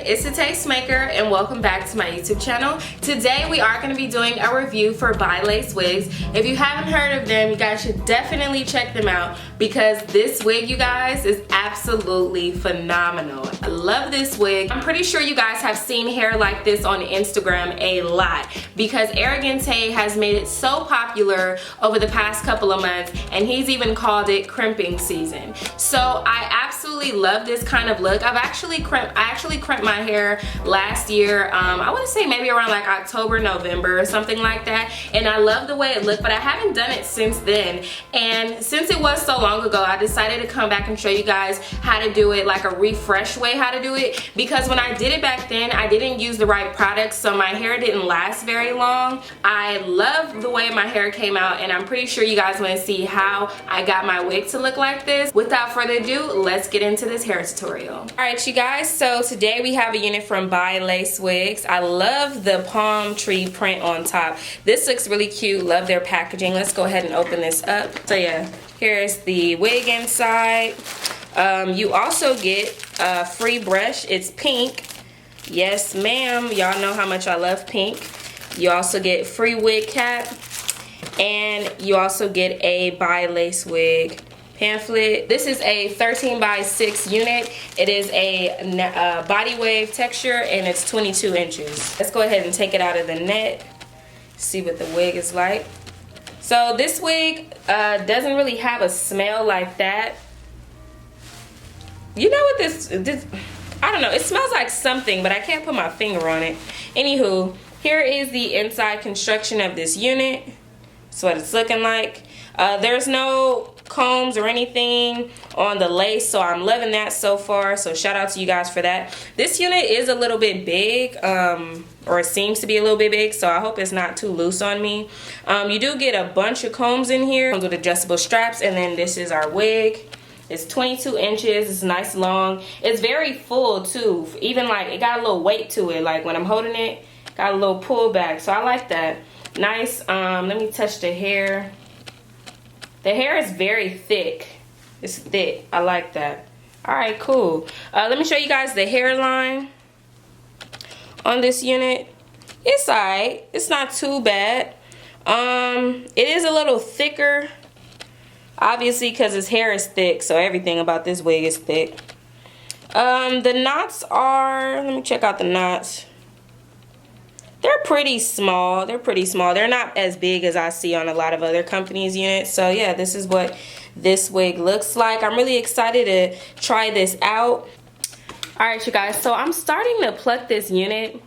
it's the Tastemaker and welcome back to my YouTube channel. Today we are going to be doing a review for BiLaceWigs. If you haven't heard of them, you guys should definitely check them out because this wig, you guys, is absolutely phenomenal. I love this wig. I'm pretty sure you guys have seen hair like this on Instagram a lot because Arrogante has made it so popular over the past couple of months, and he's even called it crimping season. So I absolutely love this kind of look. I actually crimped my hair last year. I want to say maybe around like October, November or something like that, and I love the way it looked, but I haven't done it since then. And since it was so long ago, I decided to come back and show you guys how to do it, like a refresh way how to do it, because when I did it back then, I didn't use the right products, so my hair didn't last very long. I love the way my hair came out, and I'm pretty sure you guys want to see how I got my wig to look like this. Without further ado, let's get into this hair tutorial. Alright you guys, so today we have a unit from BiLaceWigs. I love the palm tree print on top. This looks really cute. Love their packaging. Let's go ahead and open this up. So yeah, here's the wig inside. You also get a free brush. It's pink. Yes ma'am, y'all know how much I love pink. You also get free wig cap, and you also get a BiLaceWig pamphlet. This is a 13x6 unit. It is a body wave texture, and it's 22 inches. Let's go ahead and take it out of the net, see what the wig is like. So this wig doesn't really have a smell like that. You know what this I don't know, it smells like something, but I can't put my finger on it. Anywho, here is the inside construction of this unit. That's what it's looking like. There's no combs or anything on the lace, so I'm loving that so far, so shout out to you guys for that. This unit is a little bit big, or it seems to be a little bit big, so I hope it's not too loose on me. You do get a bunch of combs in here. It comes with adjustable straps, and then this is our wig. It's 22 inches, it's nice long. It's very full too, even like it got a little weight to it, like when I'm holding it, got a little pull back, so I like that. Nice. Let me touch the hair. The hair is very thick. It's thick. I like that. Alright, cool. Let me show you guys the hairline on this unit. It's alright. It's not too bad. It is a little thicker, obviously, because his hair is thick, so everything about this wig is thick. The knots are, let me check out the knots. They're pretty small. They're pretty small. They're not as big as I see on a lot of other companies' units. So yeah, this is what this wig looks like. I'm really excited to try this out. Alright you guys, so I'm starting to pluck this unit,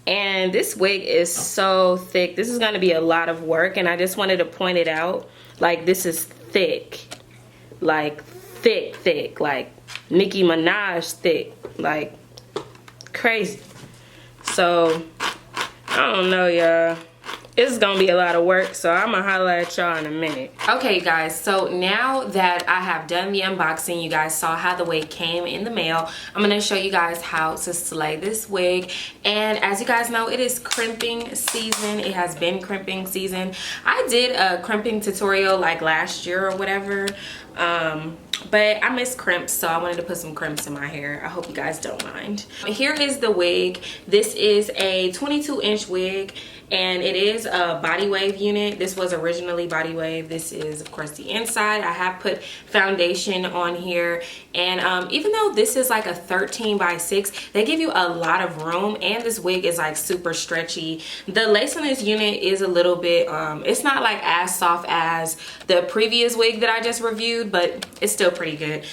and this wig is so thick. This is going to be a lot of work, and I just wanted to point it out. Like, this is thick. Like, thick. Like, Nicki Minaj thick. Like, crazy. So I don't know, y'all. It's gonna be a lot of work, so I'm gonna holler at y'all in a minute. Okay, guys, so now that I have done the unboxing, you guys saw how the wig came in the mail. I'm gonna show you guys how to slay this wig. And as you guys know, it is crimping season. It has been crimping season. I did a crimping tutorial like last year or whatever. But I miss crimps, so I wanted to put some crimps in my hair. I hope you guys don't mind. Here is the wig. This is a 22-inch wig, and it is a body wave unit. This was originally body wave. This is, of course, the inside. I have put foundation on here, and even though this is like a 13x6, they give you a lot of room, and this wig is like super stretchy. The lace on this unit is a little bit, it's not like as soft as the previous wig that I just reviewed, but it's still pretty good.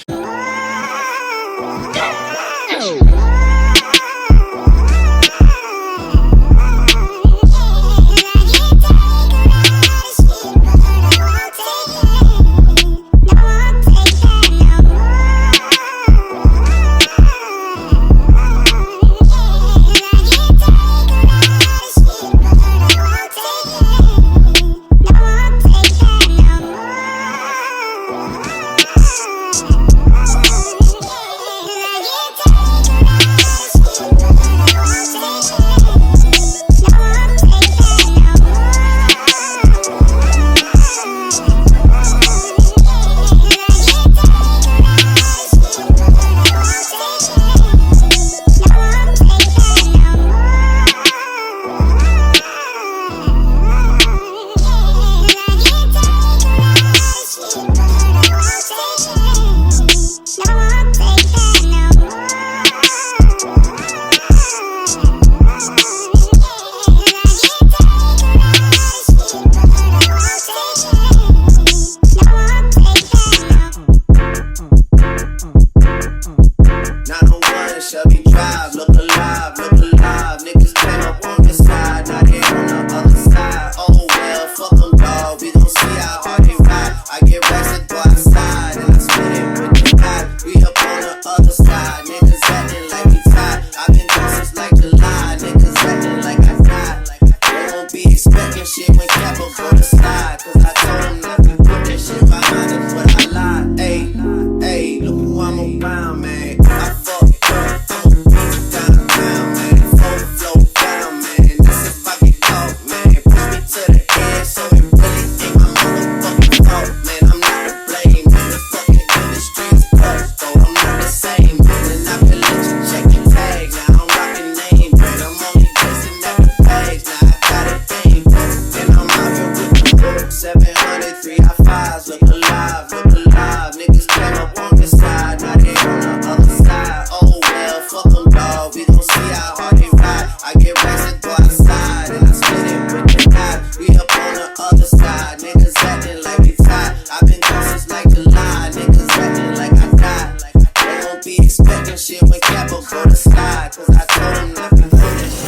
cause I told him nothing finished.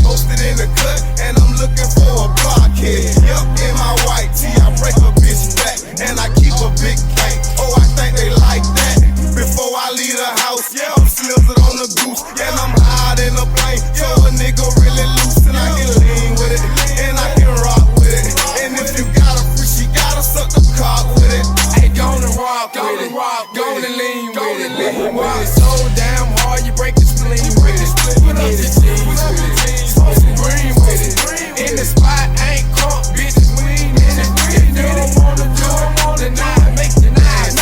Posted in the cut, and I'm looking for a blockhead. Yup, in my white tee, I break a bitch back, and I keep a big tank. Oh, I think they like that. Before I leave the house, yeah, I'm slizzard on the goose, and I'm high in a plane. So a nigga really loose, and I can lean with it, and I can rock with it. And if you got a free, she gotta suck the cock with it. Hey, gonna rock with it, gonna lean with it, so damn hard you break the spleen with it. You need a team with it, smoke some green with it. In the spot, ain't caught, bitches lean in it. If you don't wanna do it, then I make you dance.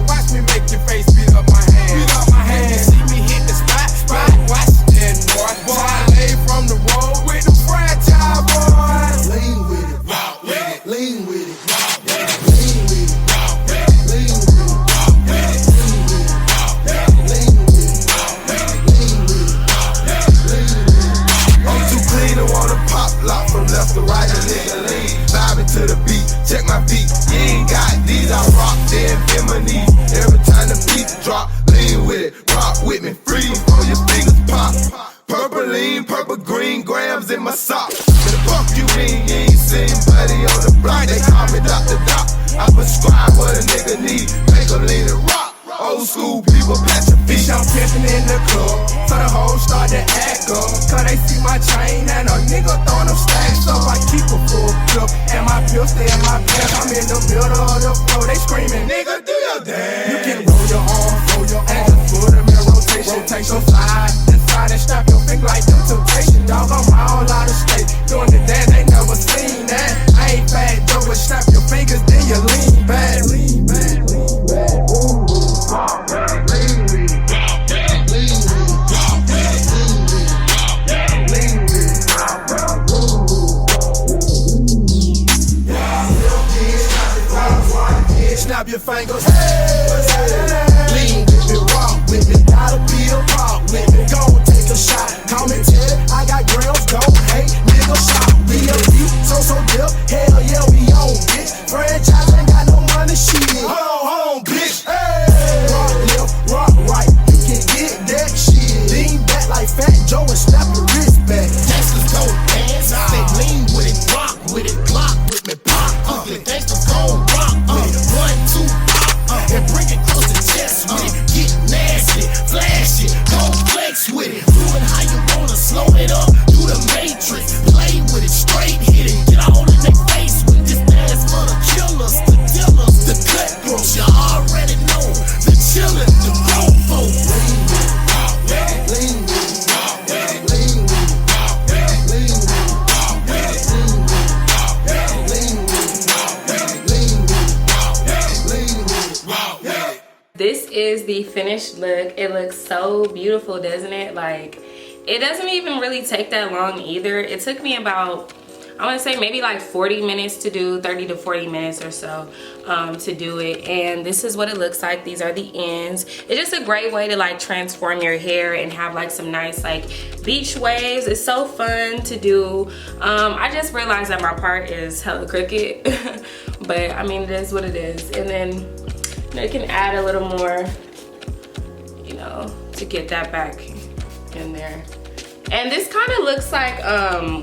Watch me make your face beat up my hand. You see me hit the spot, watch it, boy. I lay from the road with the franchise boys. Lean with it, rock with it, lean with it, rock with it. Lock from left to right, a nigga lean. Vibing to the beat, check my feet. You ain't got these, I rock them in my knees. Every time the beat drop, lean with it, rock with me, freeze on your fingers pop. Purple lean, purple green, grams in my sock. The fuck you mean, you ain't seen Buddy on the block. They call me Dr. Doc. I prescribe what a nigga need, make a lean and rock. Old school people, patch your feet. I'm pimping in the club, so the hoes start to act up. Cause they see my chain and a nigga throwing them stacks up. I keep a full clip, and my pills stay in my pants. I'm in the middle of the floor, they screaming, nigga, do your dance. You can roll your arm, and just put them in rotation. Slide inside and snap your finger like them Temptation. Dog, I'm all out of state, doing the dance, they never seen that. I ain't fat, though, but snap your fingers, then you lean back. Lean back, lean back. Snap your fingers, lean with me, rock with me, gotta be a rock with me. Go take a shot, call me Teddy, I got grams, don't hate, nigga shot. B.O.D. so dip, hell yeah, we on, bitch. Franchise ain't got no money, shit. Hold on, bitch. Hey. Rock left, rock right, you can get that shit. Lean back like Fat Joe and snap your wrist back. Gangsters go dance, they lean with it, rock with it, block with me, pop ugly. Gangsters go rock with it, 1, 2, and bring it close to chest with it. Get nasty, flash it, go flex with it. Do it how you wanna, slow it up, do the matrix. Play with it, straight hit it, get all in their face with this dance for the killers, the dealers, the cutthroats. You already know the chillin', the grown folk. Lean with it, lean with it, lean with it, lean with it, lean with it. This is the finished look. It looks so beautiful, doesn't it? Like, it doesn't even really take that long either. It took me about, I want to say maybe like 40 minutes to do, 30 to 40 minutes or so to do it. And this is what it looks like. These are the ends. It's just a great way to like transform your hair and have like some nice like beach waves. It's so fun to do. I just realized that my part is hella crooked, but I mean, it is what it is. And then you can add a little more, you know, to get that back in there. And this kind of looks like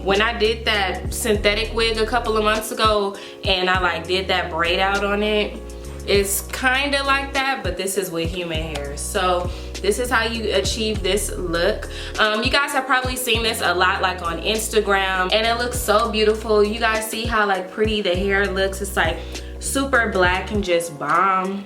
when I did that synthetic wig a couple of months ago and I like did that braid out on it. It's kind of like that, but this is with human hair. So this is how you achieve this look. You guys have probably seen this a lot like on Instagram, and it looks so beautiful. You guys see how like pretty the hair looks. It's like super black and just bomb.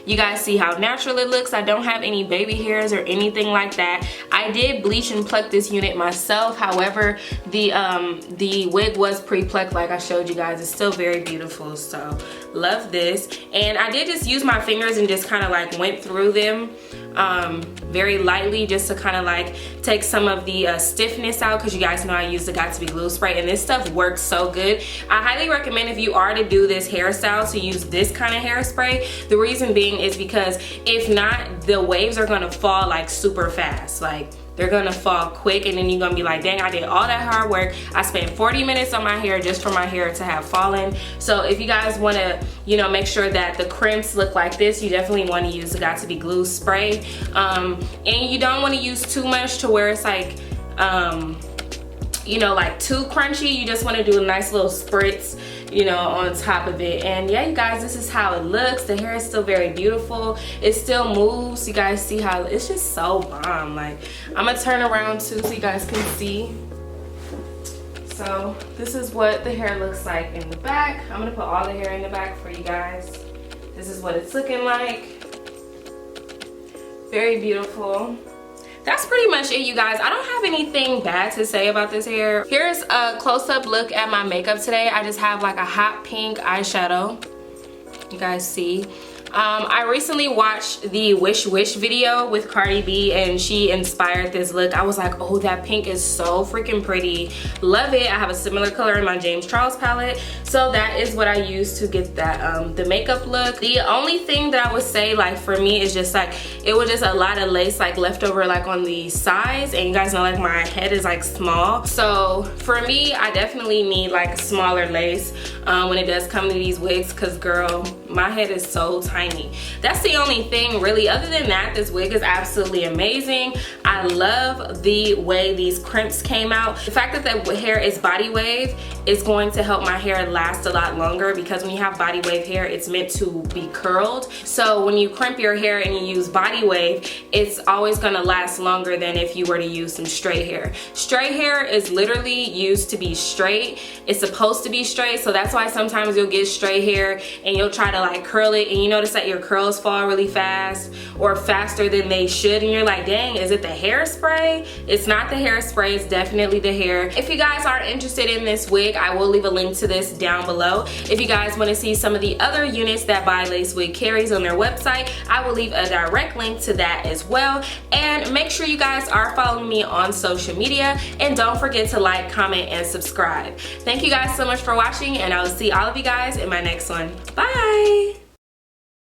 You guys see how natural it looks. I don't have any baby hairs or anything like that. I did bleach and pluck this unit myself. However, the wig was pre-plucked like I showed you guys. It's still very beautiful, so love this. And I did just use my fingers and just kind of like went through them very lightly just to kind of like take some of the stiffness out, because you guys know I use the Got To Be glue spray and this stuff works so good. I highly recommend if you are to do this hairstyle to use this kind of hairspray. The reason being reason is because if not, the waves are gonna fall like super fast. Like, they're gonna fall quick, and then you're gonna be like, dang, I did all that hard work. I spent 40 minutes on my hair just for my hair to have fallen. So if you guys wanna, you know, make sure that the crimps look like this, you definitely wanna use the Got2b glue spray. And you don't wanna use too much to where it's like, you know, like too crunchy. You just wanna do a nice little spritz, you know, on top of it. And yeah, you guys, this is how it looks. The hair is still very beautiful. It still moves. You guys see how it's just so bomb. Like, I'm gonna turn around too so you guys can see. So this is what the hair looks like in the back. I'm gonna put all the hair in the back for you guys. This is what it's looking like. Very beautiful. That's pretty much it, you guys. I don't have anything bad to say about this hair. Here's a close-up look at my makeup today. I just have like a hot pink eyeshadow. You guys see. I recently watched the Wish Wish video with Cardi B, and she inspired this look. I was like, oh, that pink is so freaking pretty. Love it. I have a similar color in my James Charles palette. So that is what I use to get that the makeup look. The only thing that I would say, like, for me is just like, it was just a lot of lace like left over like on the sides, and you guys know like my head is like small. So for me, I definitely need like smaller lace when it does come to these wigs, because girl, my head is so tiny. That's the only thing really. Other than that, this wig is absolutely amazing. I love the way these crimps came out. The fact that the hair is body wave is going to help my hair last a lot longer, because when you have body wave hair, it's meant to be curled. So when you crimp your hair and you use body wave, it's always gonna last longer than if you were to use some straight hair. Straight hair is literally used to be straight. It's supposed to be straight, so that's why sometimes you'll get straight hair and you'll try to like curl it, and you notice that your curls fall really fast or faster than they should, and you're like, dang, is it the hairspray? It's not the hairspray, it's definitely the hair. If you guys are interested in this wig, I will leave a link to this down below. If you guys want to see some of the other units that BiLaceWig carries on their website, I will leave a direct link to that as well. And make sure you guys are following me on social media, and don't forget to like, comment, and subscribe. Thank you guys so much for watching, and I will see all of you guys in my next one. Bye!